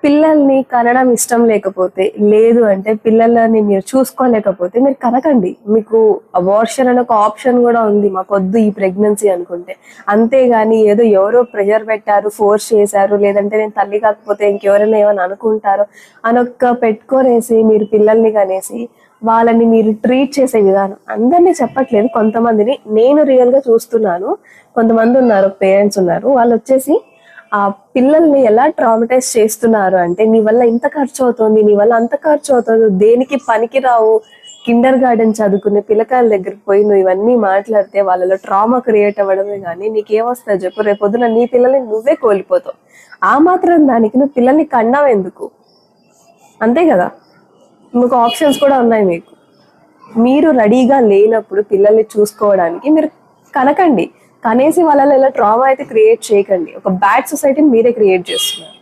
పిల్లల్ని కనడం ఇష్టం లేకపోతే, లేదు అంటే పిల్లలని మీరు చూసుకోలేకపోతే మీరు కనకండి. మీకు అబార్షన్ అనే ఒక ఆప్షన్ కూడా ఉంది. మాకొద్దు ఈ ప్రెగ్నెన్సీ అనుకుంటే. అంతేగాని ఏదో ఎవరో ప్రెషర్ పెట్టారు, ఫోర్స్ చేశారు, లేదంటే నేను తల్లి కాకపోతే ఇంకెవరైనా ఏమైనా అనుకుంటారో అనొక్క పెట్టుకొనేసి మీరు పిల్లల్ని కనేసి వాళ్ళని మీరు ట్రీట్ చేసే విధానం అందరినీ చెప్పట్లేదు, కొంతమందిని నేను రియల్ గా చూస్తున్నాను. కొంతమంది ఉన్నారు, పేరెంట్స్ ఉన్నారు, వాళ్ళు వచ్చేసి ఆ పిల్లల్ని ఎలా ట్రామటైజ్ చేస్తున్నారు అంటే, నీ వల్ల ఇంత ఖర్చు అవుతుంది, నీ వల్ల అంత ఖర్చు అవుతుంది, దేనికి పనికి రావు, కిండర్ గార్డెన్ చదువుకునే పిల్లకాయల దగ్గరికి పోయి నువ్వు ఇవన్నీ మాట్లాడితే వాళ్ళలో ట్రామా క్రియేట్ అవ్వడమే కానీ నీకేమొస్తుంది చెప్పు. రేపొద్దున నీ పిల్లల్ని నువ్వే కోల్పోతావు. ఆ మాత్రం దానికి నువ్వు పిల్లల్ని కన్నావు ఎందుకు? అంతే కదా. ఇంకొక ఆప్షన్స్ కూడా ఉన్నాయి మీకు. మీరు రెడీగా లేనప్పుడు పిల్లల్ని చూసుకోవడానికి మీరు కనకండి. కనేసి వాళ్ళలో ఇలా ట్రామా అయితే క్రియేట్ చేయకండి. ఒక బ్యాడ్ సొసైటీని మీరే క్రియేట్ చేస్తున్నారు.